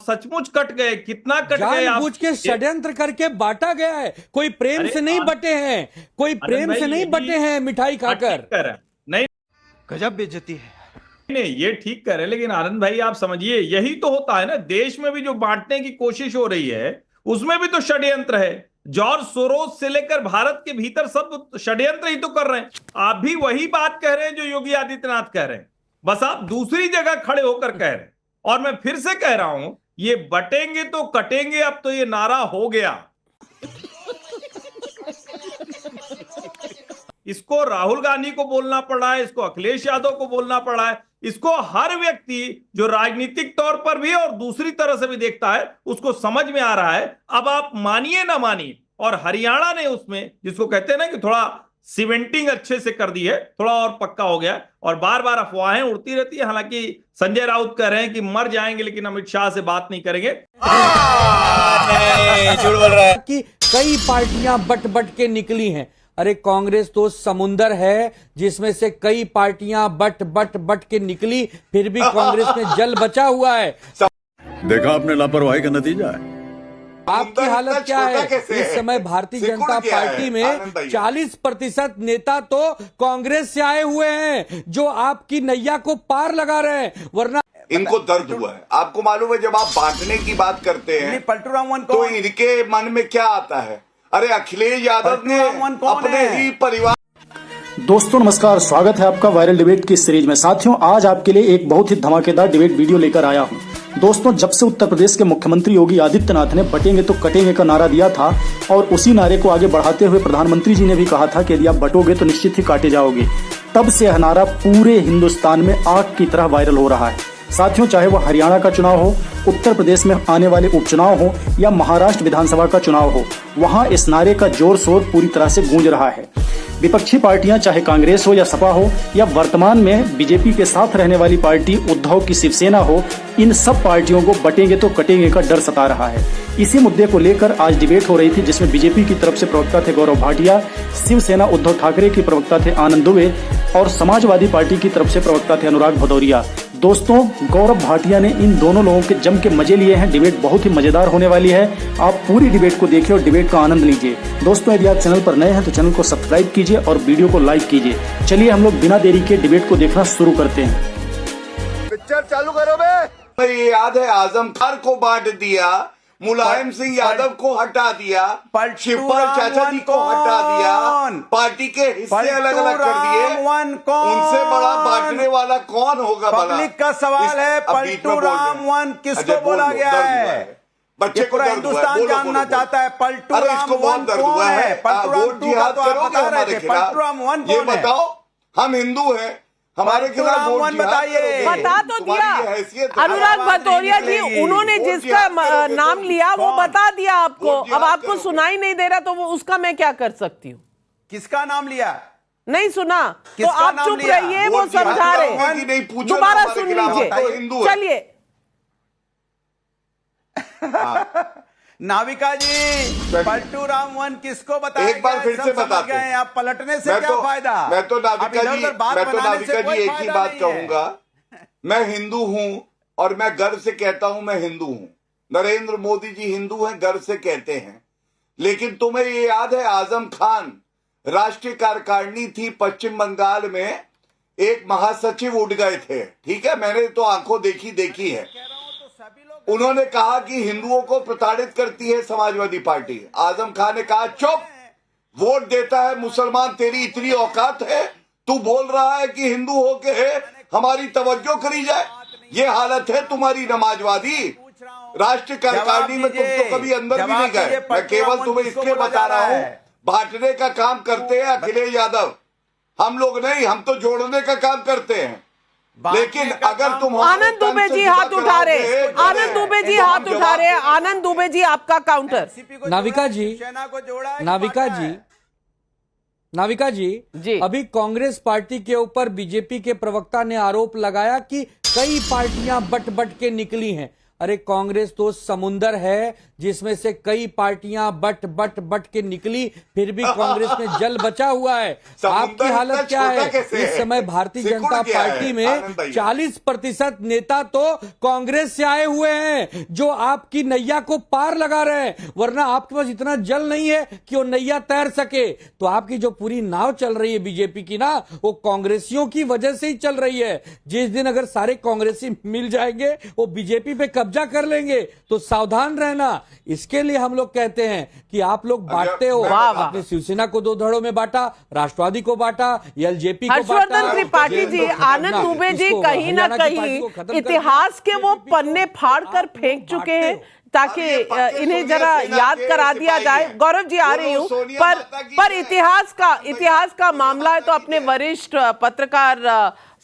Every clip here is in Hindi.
सचमुच कट गए, कितना कट गए? जानबूझ के षड्यंत्र करके बांटा गया है, कोई प्रेम से नहीं बटे हैं, कोई प्रेम से नहीं बटे हैं मिठाई खाकर। नहीं गजब बेइज्जती है। नहीं, ये ठीक कह रहे हैं, लेकिन आनंद भाई आप समझिए, यही तो होता है ना, देश में भी जो बांटने की कोशिश हो रही है उसमें भी तो षड्यंत्र है। जॉर्ज सोरोस से लेकर भारत के भीतर सब षड्यंत्र ही तो कर रहे हैं। आप भी वही बात कह रहे हैं जो योगी आदित्यनाथ कह रहे हैं, बस आप दूसरी जगह खड़े होकर कह रहे हैं। और मैं फिर से कह रहा हूं, ये बटेंगे तो कटेंगे, अब तो ये नारा हो गया। इसको राहुल गांधी को बोलना पड़ रहा है, इसको अखिलेश यादव को बोलना पड़ रहा है, इसको हर व्यक्ति जो राजनीतिक तौर पर भी और दूसरी तरह से भी देखता है उसको समझ में आ रहा है। अब आप मानिए ना मानिए, और हरियाणा ने उसमें जिसको कहते हैं ना कि थोड़ा सीमेंटिंग अच्छे से कर दी है, थोड़ा और पक्का हो गया, और बार बार अफवाहें उड़ती रहती है। हालांकि संजय राउत कह रहे हैं कि मर जाएंगे लेकिन अमित शाह से बात नहीं करेंगे। झूठ बोल रहा है कि कई पार्टियां बट बट के निकली हैं। अरे कांग्रेस तो समुंदर है जिसमें से कई पार्टियां बट बट बट के निकली, फिर भी कांग्रेस में जल बचा हुआ है। देखा आपने लापरवाही का नतीजा है। आपकी हालत क्या है इस समय? भारतीय जनता पार्टी में 40% नेता तो कांग्रेस से आए हुए हैं जो आपकी नैया को पार लगा रहे हैं, वरना इनको दर्द हुआ है। आपको मालूम है, जब आप बांटने की बात करते हैं तो इनके मन में क्या आता है? अरे अखिलेश यादव ने अपने ही परिवार। दोस्तों नमस्कार, स्वागत है आपका वायरल डिबेट की सीरीज में। साथियों, आज आपके लिए एक बहुत ही धमाकेदार डिबेट वीडियो लेकर आया हूं। दोस्तों, जब से उत्तर प्रदेश के मुख्यमंत्री योगी आदित्यनाथ ने बटेंगे तो कटेंगे का नारा दिया था, और उसी नारे को आगे बढ़ाते हुए प्रधानमंत्री जी ने भी कहा था कि यदि आप बटोगे तो निश्चित ही काटे जाओगे, तब से यह नारा पूरे हिंदुस्तान में आग की तरह वायरल हो रहा है। साथियों, चाहे वह हरियाणा का चुनाव हो, उत्तर प्रदेश में आने वाले उपचुनाव हो, या महाराष्ट्र विधानसभा का चुनाव हो, वहां इस नारे का जोर शोर पूरी तरह से गूंज रहा है। विपक्षी पार्टियां, चाहे कांग्रेस हो या सपा हो, या वर्तमान में बीजेपी के साथ रहने वाली पार्टी उद्धव की शिवसेना हो, इन सब पार्टियों को बटेंगे तो कटेंगे का डर सता रहा है। इसी मुद्दे को लेकर आज डिबेट हो रही थी, जिसमें बीजेपी की तरफ से प्रवक्ता थे गौरव भाटिया, शिवसेना उद्धव ठाकरे की प्रवक्ता थे आनंद दुबे, और समाजवादी पार्टी की तरफ से प्रवक्ता थे अनुराग भदौरिया। दोस्तों, गौरव भाटिया ने इन दोनों लोगों के जम के मजे लिए हैं। डिबेट बहुत ही मजेदार होने वाली है। आप पूरी डिबेट को देखिए और डिबेट का आनंद लीजिए। दोस्तों, यदि आप चैनल पर नए हैं तो चैनल को सब्सक्राइब कीजिए और वीडियो को लाइक कीजिए। चलिए हम लोग बिना देरी के डिबेट को देखना शुरू करते हैं। पिक्चर चालू करो बे। ये याद है, आजम खान को बांट दिया, मुलायम सिंह यादव को हटा दिया, शिवपाल चाचा जी को हटा दिया, पार्टी के हिस्से अलग अलग कर दिए। उनसे बड़ा बांटने वाला कौन होगा? पब्लिक का सवाल है, पलटू राम वन किसको बोला गया है? बच्चे को हिंदुस्तान जानना चाहता है पलटू राम वन कौन है? वोट जिहाद करोगे हमारे खिलाफ? ये बताओ, हम हिंदू हैं, हमारे खिलाफ वोट बताइए। बता तो दिया अनुराग भदौरिया जी, उन्होंने जिसका नाम लिया वो बता दिया आपको। अब आपको सुनाई नहीं दे रहा तो वो उसका मैं क्या कर सकती हूँ? किसका नाम लिया? नहीं सुना तो आप चुप रहिए, वो समझा रहे, दोबारा सुन लीजिए। चलिए नाविका जी, पलटू राम वन किसको बताया? एक बार फिर से बता गए आप, पलटने से क्या फायदा? मैं तो नाविका जी एक ही बात कहूंगा, मैं हिंदू हूं और मैं गर्व से कहता हूं मैं हिंदू हूं। नरेंद्र मोदी जी हिंदू हैं, गर्व से कहते हैं। लेकिन तुम्हें ये याद है, आजम खान राष्ट्रीय कार्यकारिणी थी पश्चिम बंगाल में, एक महासचिव उठ गए थे, ठीक है, मैंने तो आंखों देखी है। उन्होंने कहा कि हिंदुओं को प्रताड़ित करती है समाजवादी पार्टी। आजम खान ने कहा चुप, वोट देता है मुसलमान, तेरी इतनी औकात है, तू बोल रहा है कि हिंदू होके है हमारी तवज्जो करी जाए? ये हालत है तुम्हारी नमाजवादी। राष्ट्रीय कार्यकारिणी में तुम तो कभी अंदर भी नहीं गए। मैं केवल तुम्हें इसलिए बता रहा हूं, बांटने का काम करते हैं अखिलेश यादव, हम लोग नहीं, हम तो जोड़ने का काम करते हैं। लेकिन अगर तुम आनंद दुबे जी हाथ उठा रहे, आनंद दुबे जी हाथ उठा रहे, आनंद दुबे जी आपका काउंटर। नाविका जी, नाविका जी, अभी कांग्रेस पार्टी के ऊपर बीजेपी के प्रवक्ता ने आरोप लगाया कि कई पार्टियां बट बट के निकली हैं। अरे कांग्रेस तो समुंदर है जिसमें से कई पार्टियां बट बट बट के निकली, फिर भी कांग्रेस में जल बचा हुआ है। आपकी हालत क्या है? इस समय भारतीय जनता पार्टी में 40% नेता तो कांग्रेस से आए हुए हैं जो आपकी नैया को पार लगा रहे हैं, वरना आपके पास इतना जल नहीं है कि वो नैया तैर सके। तो आपकी जो पूरी नाव चल रही है बीजेपी की ना, वो कांग्रेसियों की वजह से ही चल रही है। जिस दिन अगर सारे कांग्रेसी मिल जाएंगे वो बीजेपी पे कब्जा कर लेंगे, तो सावधान रहना। इसके लिए हम लोग कहते हैं कि आप लोग बांटते हो। आपने शिवसेना को 2 धड़ों में बांटा, राष्ट्रवादी को बांटा, एलजेपी को बांटा। हर्षवर्धन त्रिपाठी जी, आनंद दुबे जी कहीं ना कहीं इतिहास के वो पन्ने फाड़ कर फेंक चुके हैं ताकि इन्हें जरा याद करा दिया जाए। गौरव जी आ रही हूं, पर इतिहास का मामला है तो अपने वरिष्ठ पत्रकार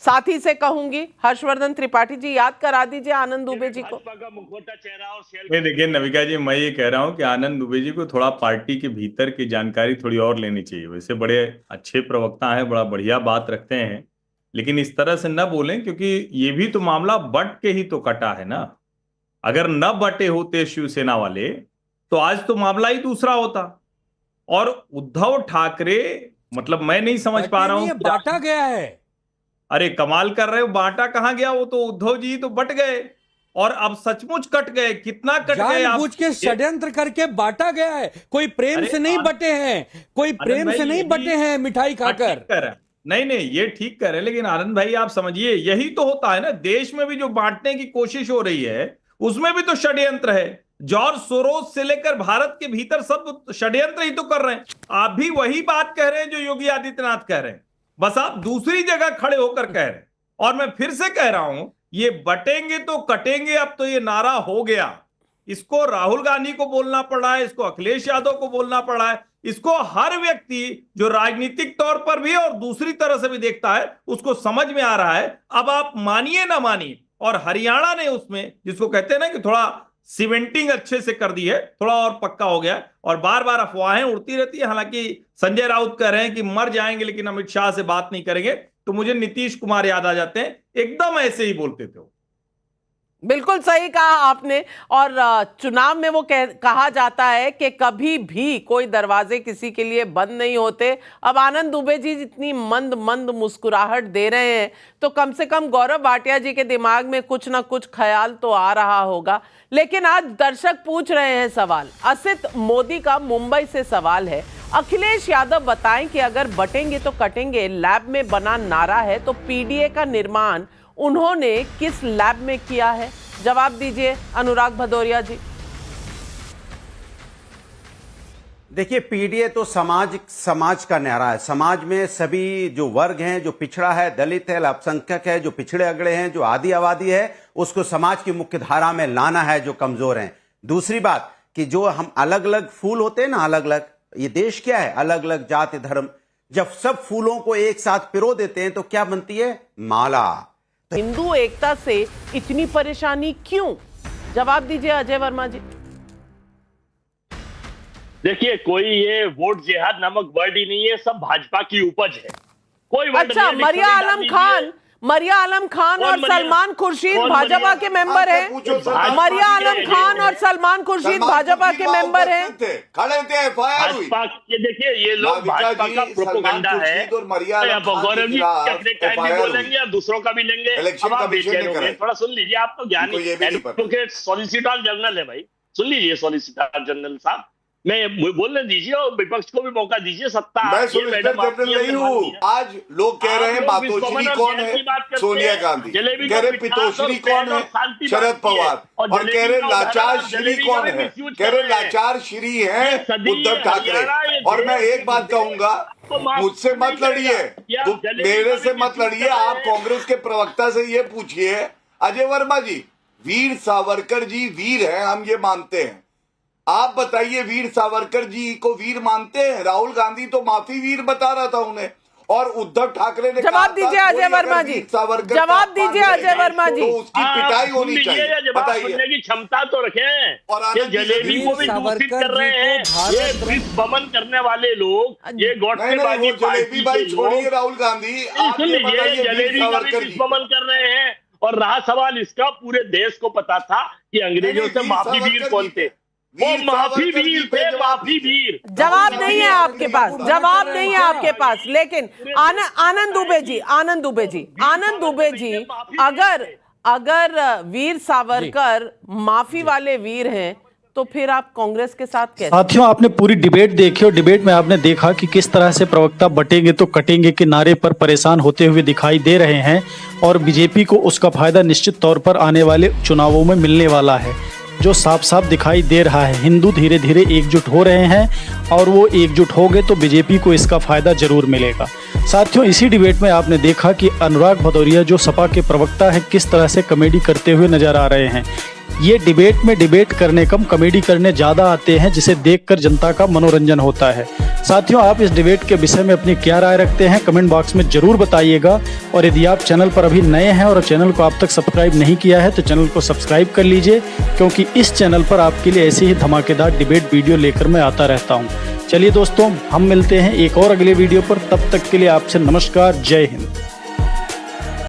साथी से कहूंगी, हर्षवर्धन त्रिपाठी जी याद करा दीजिए आनंद दुबे जी को। नहीं देखिए नविका जी, मैं ये कह रहा हूं कि आनंद दुबे जी को थोड़ा पार्टी के भीतर की जानकारी थोड़ी और लेनी चाहिए। वैसे बड़े अच्छे प्रवक्ता हैं, बड़ा बढ़िया बात रखते हैं, लेकिन इस तरह से न बोलें, क्योंकि ये भी तो मामला बट के ही तो कटा है ना। अगर न बटे होते शिवसेना वाले तो आज तो मामला ही दूसरा होता। और उद्धव ठाकरे, मतलब मैं नहीं समझ पा रहा हूं, बांटा गया है। अरे कमाल कर रहे हो, बांटा कहां गया? वो तो उद्धव जी तो बट गए और अब सचमुच कट गए। कितना कट गए? जानबूझ के षड्यंत्र करके बांटा गया है। कोई प्रेम से नहीं बटे हैं, कोई प्रेम से नहीं बटे हैं मिठाई खाकर। नहीं, ये ठीक कर रहे हैं, लेकिन आनंद भाई आप समझिए, यही तो होता है ना। देश में भी जो बांटने की कोशिश हो रही है उसमें भी तो षड्यंत्र है। जॉर्ज सोरोस से लेकर भारत के भीतर सब षड्यंत्र ही तो कर रहे हैं। आप भी वही बात कह रहे हैं जो योगी आदित्यनाथ कह रहे हैं, बस आप दूसरी जगह खड़े होकर कह रहे हैं। और मैं फिर से कह रहा हूं, ये बटेंगे तो कटेंगे, अब तो ये नारा हो गया। इसको राहुल गांधी को बोलना पड़ रहा है, इसको अखिलेश यादव को बोलना पड़ रहा है, इसको हर व्यक्ति जो राजनीतिक तौर पर भी और दूसरी तरह से भी देखता है उसको समझ में आ रहा है। अब आप मानिए ना मानिए, और हरियाणा ने उसमें जिसको कहते हैं ना कि थोड़ा सीमेंटिंग अच्छे से कर दी है, थोड़ा और पक्का हो गया। और बार बार अफवाहें उड़ती रहती है। हालांकि संजय राउत कह रहे हैं कि मर जाएंगे लेकिन अमित शाह से बात नहीं करेंगे, तो मुझे नीतीश कुमार याद आ जाते हैं, एकदम ऐसे ही बोलते थे। बिल्कुल सही कहा आपने। और चुनाव में वो कहा जाता है कि कभी भी कोई दरवाजे किसी के लिए बंद नहीं होते। अब आनंद दुबे जी जितनी मंद मंद मुस्कुराहट दे रहे हैं, तो कम से कम गौरव भाटिया जी के दिमाग में कुछ ना कुछ ख्याल तो आ रहा होगा। लेकिन आज दर्शक पूछ रहे हैं सवाल। असित मोदी का मुंबई से सवाल है, अखिलेश यादव बताएं कि अगर बटेंगे तो कटेंगे लैब में बना नारा है, तो पीडीए का निर्माण उन्होंने किस लैब में किया है? जवाब दीजिए अनुराग भदौरिया जी। देखिए, पीडीए तो समाज का नारा है। समाज में सभी जो वर्ग हैं, जो पिछड़ा है, दलित है, अल्पसंख्यक है, जो पिछड़े अगड़े हैं, जो आदि आबादी है, उसको समाज की मुख्य धारा में लाना है, जो कमजोर हैं। दूसरी बात कि जो हम अलग अलग फूल होते हैं ना, अलग अलग, ये देश क्या है, अलग अलग जाति धर्म, जब सब फूलों को एक साथ पिरो देते हैं तो क्या बनती है? माला। हिंदू एकता से इतनी परेशानी क्यों? जवाब दीजिए अजय वर्मा जी। देखिए, कोई ये वोट जिहाद नामक वर्ड ही नहीं है, सब भाजपा की उपज है। कोई वर्ड अच्छा, मरिया आलम खान और सलमान खुर्शीद भाजपा के मेंबर हैं। मरिया आलम खान और सलमान खुर्शीद भाजपा के मेंबर हैं। भाजपा के, देखिए ये लोग भाजपा का प्रोपेगेंडा है। गौरव जी अपने टाइम भी बोलेंगे और दूसरों का भी लेंगे। अब आप बेचैन हो गए, थोड़ा सुन लीजिए। आप तो ज्ञानी एडवोकेट सॉलिसिटर जनरल है भाई, सुन लीजिए सॉलिसिटर जनरल साहब। मैं बोलने दीजिए और विपक्ष को भी मौका दीजिए। सत्ता मैं सॉलिसिटर जनरल नहीं हूँ। आज लोग कह रहे हैं मातोश्री कौन है? सोनिया गांधी। कह रहे पितोश्री कौन है? शरद पवार। और कह रहे लाचार श्री कौन है? कह रहे लाचार श्री है उद्धव ठाकरे। और मैं एक बात कहूंगा, मुझसे मत लड़िए, मेरे से मत लड़िए, आप कांग्रेस के प्रवक्ता से ये पूछिए। अजय वर्मा जी, वीर सावरकर जी वीर हैं, हम ये मानते हैं। आप बताइए, वीर सावरकर जी को वीर मानते हैं? राहुल गांधी तो माफी वीर बता रहा था उन्हें, और उद्धव ठाकरे ने जवाब दीजिए अजय वर्मा जी। जवाब दीजिए अजय वर्मा जी। तो उसकी पिटाई होनी चाहिए। बताइए, सुनने की क्षमता तो रखें। और ये जलेबी को भी दूषित कर रहे हैं, ये विश्व बमन करने वाले लोग, ये गौठेबाजी जलेबी भाई छोड़िए राहुल गांधी, सुन लीजिए, जलेबी का भी विश्व बमन कर रहे हैं। और रहा सवाल इसका, पूरे देश को पता था कि अंग्रेजों से माफी वीर कौन थे। वो माफी वीर थे, माफी वीर। जवाब नहीं है आपके पास, जवाब नहीं है आपके पास। लेकिन आनंद दुबे जी, अगर वीर सावरकर माफी वाले वीर हैं तो फिर आप कांग्रेस के साथ कैसे? साथियों, आपने पूरी डिबेट देखी और डिबेट में आपने देखा कि किस तरह से प्रवक्ता बटेंगे तो कटेंगे के नारे पर परेशान होते हुए दिखाई दे रहे हैं और बीजेपी को उसका फायदा निश्चित तौर पर आने वाले चुनावों में मिलने वाला है, जो साफ साफ दिखाई दे रहा है। हिंदू धीरे धीरे एकजुट हो रहे हैं और वो एकजुट हो गए तो बीजेपी को इसका फायदा जरूर मिलेगा। साथियों, इसी डिबेट में आपने देखा कि अनुराग भदौरिया जो सपा के प्रवक्ता है किस तरह से कॉमेडी करते हुए नजर आ रहे हैं। ये डिबेट में डिबेट करने कम कॉमेडी करने ज़्यादा आते हैं, जिसे देखकर जनता का मनोरंजन होता है। साथियों, आप इस डिबेट के विषय में अपनी क्या राय रखते हैं कमेंट बॉक्स में जरूर बताइएगा। और यदि आप चैनल पर अभी नए हैं और चैनल को आप तक सब्सक्राइब नहीं किया है तो चैनल को सब्सक्राइब कर लीजिए, क्योंकि इस चैनल पर आपके लिए ऐसे ही धमाकेदार डिबेट वीडियो लेकर मैं आता रहता हूँ। चलिए दोस्तों, हम मिलते हैं एक और अगले वीडियो पर, तब तक के लिए आपसे नमस्कार, जय हिंद।